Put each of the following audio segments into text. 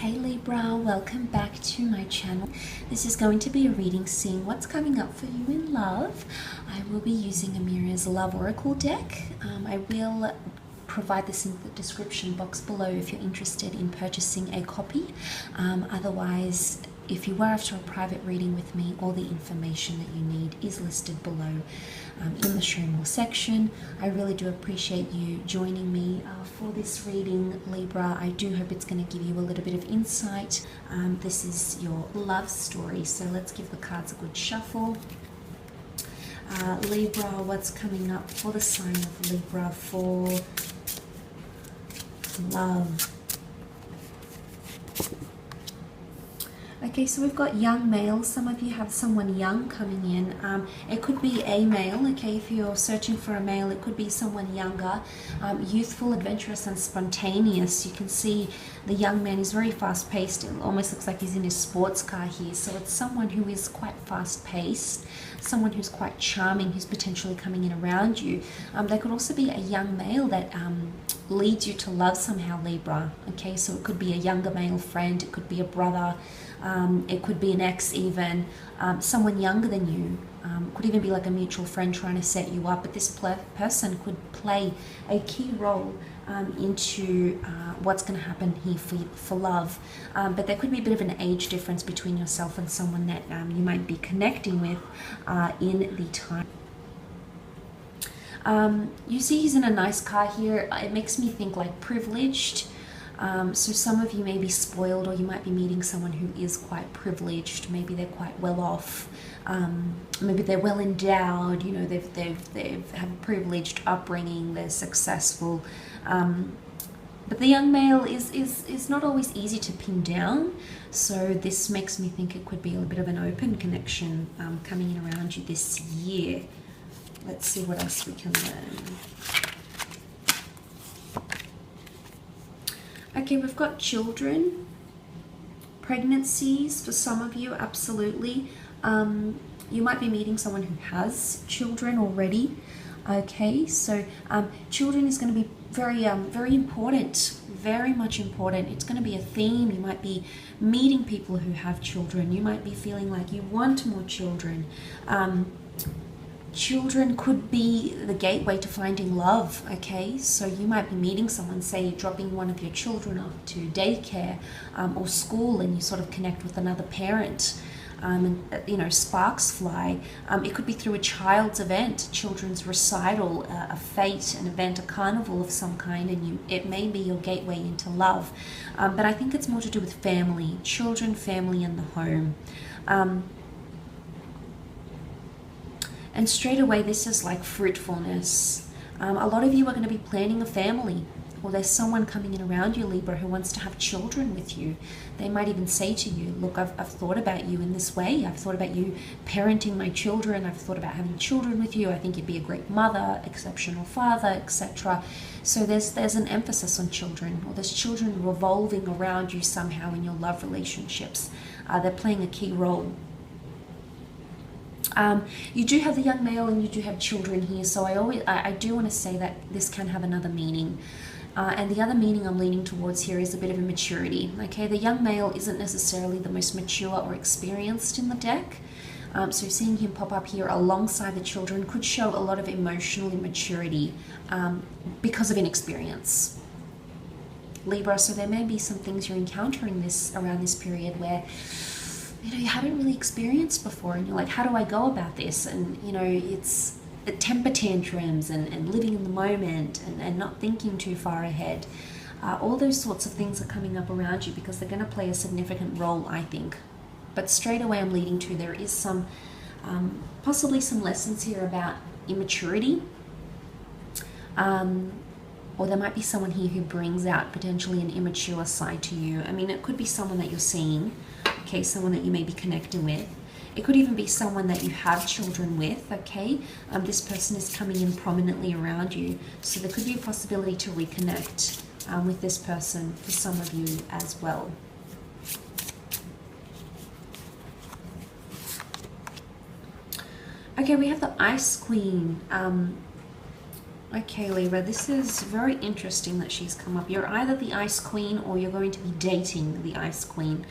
Hey Libra, welcome back to my channel. This is going to be a reading seeing what's coming up for you in love. I will be using Amira's Love Oracle deck. I will provide this in the description box below if you're interested in purchasing a copy. Otherwise, if you were after a private reading with me, all the information that you need is listed below in the show more section. I really do appreciate you joining me for this reading, Libra. I do hope it's going to give you a little bit of insight. This is your love story, so let's give the cards a good shuffle. Libra, what's coming up for the sign of Libra for love? Okay, so we've got young male. Some of you have someone young coming in. It could be a male, okay, if you're searching for a male, it could be someone younger, youthful, adventurous, and spontaneous. You can see the young man is very fast-paced. It almost looks like he's in his sports car here. So it's someone who is quite fast-paced, someone who's quite charming, who's potentially coming in around you. There could also be a young male that leads you to love somehow, Libra. Okay, so it could be a younger male friend, it could be a brother, it could be an ex even, someone younger than you. Could even be like a mutual friend trying to set you up, but this person could play a key role into what's going to happen here for love. But there could be a bit of an age difference between yourself and someone that you might be connecting with in the time. You see he's in a nice car here. It makes me think like privileged. So some of you may be spoiled, or you might be meeting someone who is quite privileged. Maybe they're quite well off. Maybe they're well endowed. You know, they've have a privileged upbringing. They're successful. But the young male is not always easy to pin down. So this makes me think it could be a bit of an open connection coming in around you this year. Let's see what else we can learn. Okay, we've got children, pregnancies for some of you, absolutely. You might be meeting someone who has children already. Okay, so children is going to be very important, very much important. It's going to be a theme. You might be meeting people who have children. You might be feeling like you want more children. Children could be the gateway to finding love, okay? So you might be meeting someone, say dropping one of your children off to daycare or school, and you sort of connect with another parent, and you know, sparks fly. It could be through a child's event, children's recital, a fete, an event, a carnival of some kind, and it may be your gateway into love. But I think it's more to do with family, children, family, and the home. And straight away, this is like fruitfulness. A lot of you are going to be planning a family, or there's someone coming in around you, Libra, who wants to have children with you. They might even say to you, look, I've thought about you in this way. I've thought about you parenting my children. I've thought about having children with you. I think you'd be a great mother, exceptional father, etc. So there's an emphasis on children, or there's children revolving around you somehow in your love relationships. They're playing a key role. You do have the young male and you do have children here, so I do want to say that this can have another meaning. And the other meaning I'm leaning towards here is a bit of a maturity. Okay, the young male isn't necessarily the most mature or experienced in the deck. So seeing him pop up here alongside the children could show a lot of emotional immaturity because of inexperience. Libra, so there may be some things you're encountering around this period where you haven't really experienced before, and you're like, how do I go about this? And it's the temper tantrums and living in the moment and not thinking too far ahead. All those sorts of things are coming up around you because they're going to play a significant role, I think. But straight away I'm leading to there is some possibly some lessons here about immaturity, or there might be someone here who brings out potentially an immature side to you. I mean, it could be someone that you're seeing, okay, someone that you may be connecting with. It could even be someone that you have children with, okay? This person is coming in prominently around you, so there could be a possibility to reconnect with this person for some of you as well. Okay, we have the Ice Queen. Okay, Libra, this is very interesting that she's come up. You're either the Ice Queen or you're going to be dating the Ice Queen.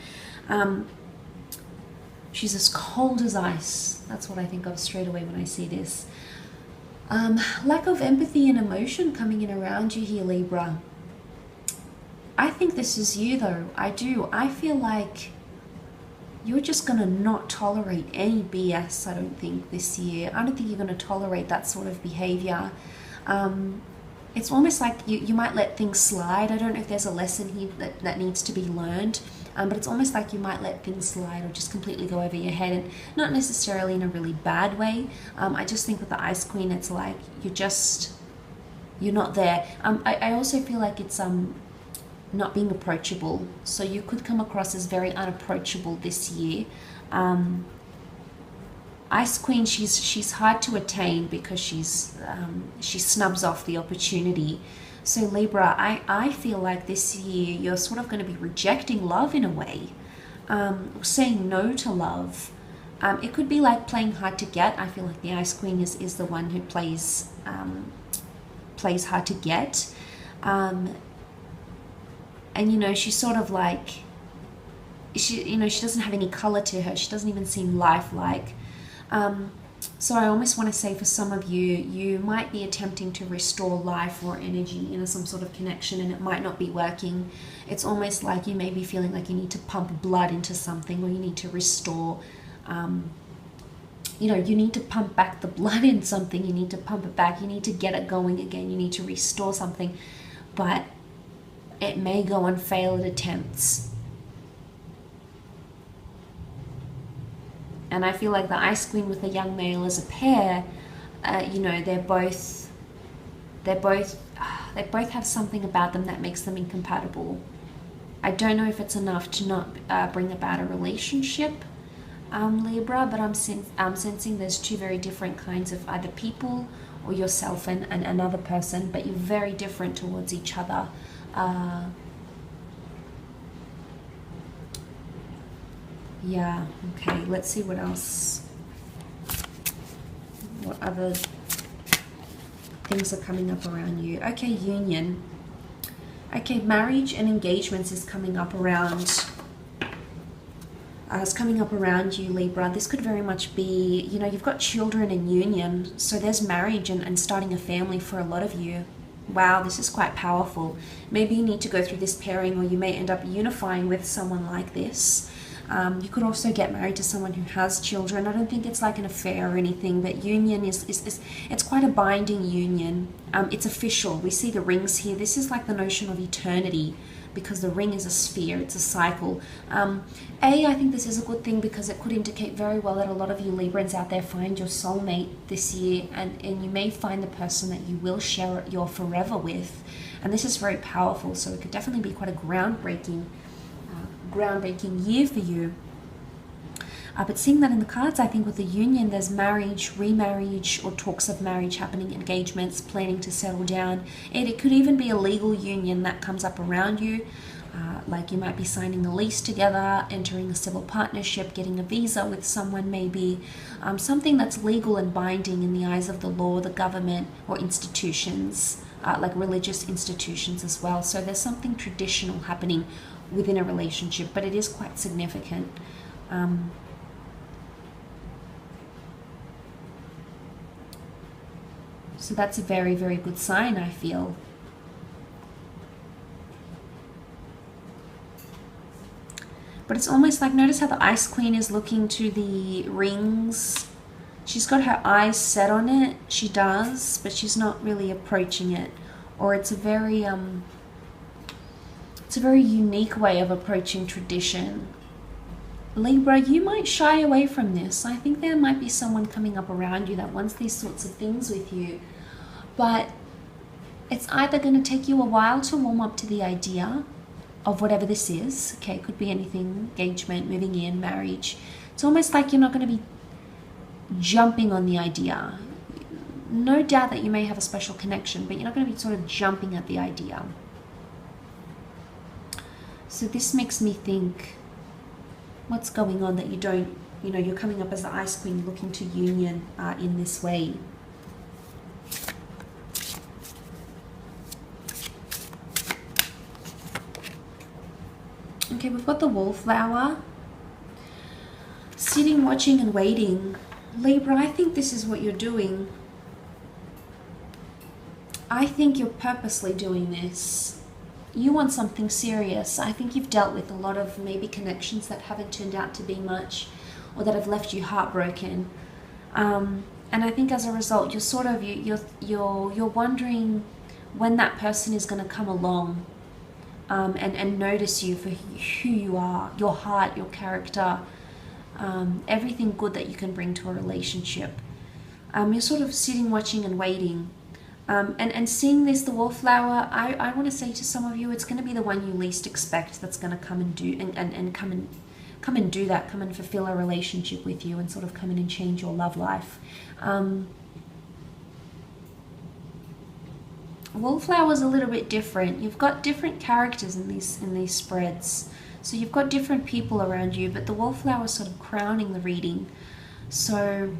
She's as cold as ice. That's what I think of straight away when I see this. Lack of empathy and emotion coming in around you here, Libra. I think this is you, though. I do. I feel like you're just going to not tolerate any BS, I don't think, this year. I don't think you're going to tolerate that sort of behavior. It's almost like you might let things slide. I don't know if there's a lesson here that needs to be learned, but it's almost like you might let things slide or just completely go over your head, and not necessarily in a really bad way. I just think with the Ice Queen, it's like you're not there. I also feel like it's not being approachable. So you could come across as very unapproachable this year. Ice Queen, she's hard to attain because she snubs off the opportunity. So Libra, I feel like this year you're sort of going to be rejecting love in a way, saying no to love. It could be like playing hard to get. I feel like the Ice Queen is the one who plays hard to get. And she's sort of like, she doesn't have any color to her. She doesn't even seem lifelike. So I almost want to say for some of you, you might be attempting to restore life or energy in some sort of connection, and it might not be working. It's almost like you may be feeling like you need to pump blood into something, or you need to restore, you need to pump back the blood in something. You need to pump it back. You need to get it going again. You need to restore something, but it may go on failed attempts. And I feel like the Ice Queen with the young male as a pair, they both have something about them that makes them incompatible. I don't know if it's enough to not bring about a relationship, Libra, but I'm sensing there's two very different kinds of either people or yourself and another person, but you're very different towards each other. Yeah, okay, let's see what else. What other things are coming up around you? Okay, union. Okay, marriage and engagements is coming up around. It's coming up around you, Libra. This could very much be, you've got children and union, so there's marriage and starting a family for a lot of you. Wow, this is quite powerful. Maybe you need to go through this pairing, or you may end up unifying with someone like this. You could also get married to someone who has children. I don't think it's like an affair or anything, but union is it's quite a binding union. It's official. We see the rings here. This is like the notion of eternity, because the ring is a sphere, it's a cycle. I think this is a good thing because it could indicate very well that a lot of you Librans out there find your soulmate this year, and you may find the person that you will share your forever with. And this is very powerful, so it could definitely be quite a groundbreaking year for you. But seeing that in the cards, I think with the union, there's marriage, remarriage, or talks of marriage happening, engagements, planning to settle down. And it could even be a legal union that comes up around you. Like you might be signing a lease together, entering a civil partnership, getting a visa with someone maybe. Something that's legal and binding in the eyes of the law, the government, or institutions, like religious institutions as well. So there's something traditional happening within a relationship, but it is quite significant. So that's a very, very good sign, I feel. But it's almost like, notice how the Ice Queen is looking to the rings. She's got her eyes set on it. She does, but she's not really approaching it. Or it's a very unique way of approaching tradition. Libra, you might shy away from this. I think there might be someone coming up around you that wants these sorts of things with you. But it's either going to take you a while to warm up to the idea of whatever this is. Okay, it could be anything, engagement, moving in, marriage. It's almost like you're not going to be jumping on the idea. No doubt that you may have a special connection, but you're not going to be sort of jumping at the idea. So this makes me think, what's going on that you don't, you're coming up as the Ice Queen looking to union in this way. Okay, we've got the wallflower. Sitting, watching and waiting. Libra, I think this is what you're doing. I think you're purposely doing this. You want something serious. I think you've dealt with a lot of maybe connections that haven't turned out to be much, or that have left you heartbroken. And I think as a result, you're sort of you're wondering when that person is going to come along, and notice you for who you are, your heart, your character, everything good that you can bring to a relationship. You're sort of sitting, watching and waiting. And seeing this, the wallflower, I want to say to some of you, it's going to be the one you least expect that's going to come and do and come and do that, come and fulfill a relationship with you, and sort of come in and change your love life. Wallflower's a little bit different. You've got different characters in these spreads, so you've got different people around you, but the wallflower is sort of crowning the reading. So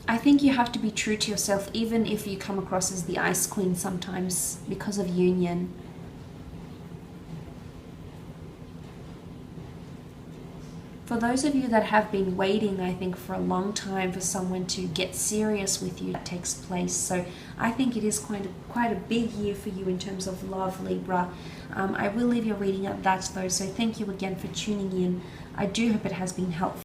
I think you have to be true to yourself, even if you come across as the Ice Queen sometimes, because of union. For those of you that have been waiting, I think, for a long time for someone to get serious with you, that takes place. So I think it is quite a big year for you in terms of love, Libra. I will leave your reading at that though, so thank you again for tuning in. I do hope it has been helpful.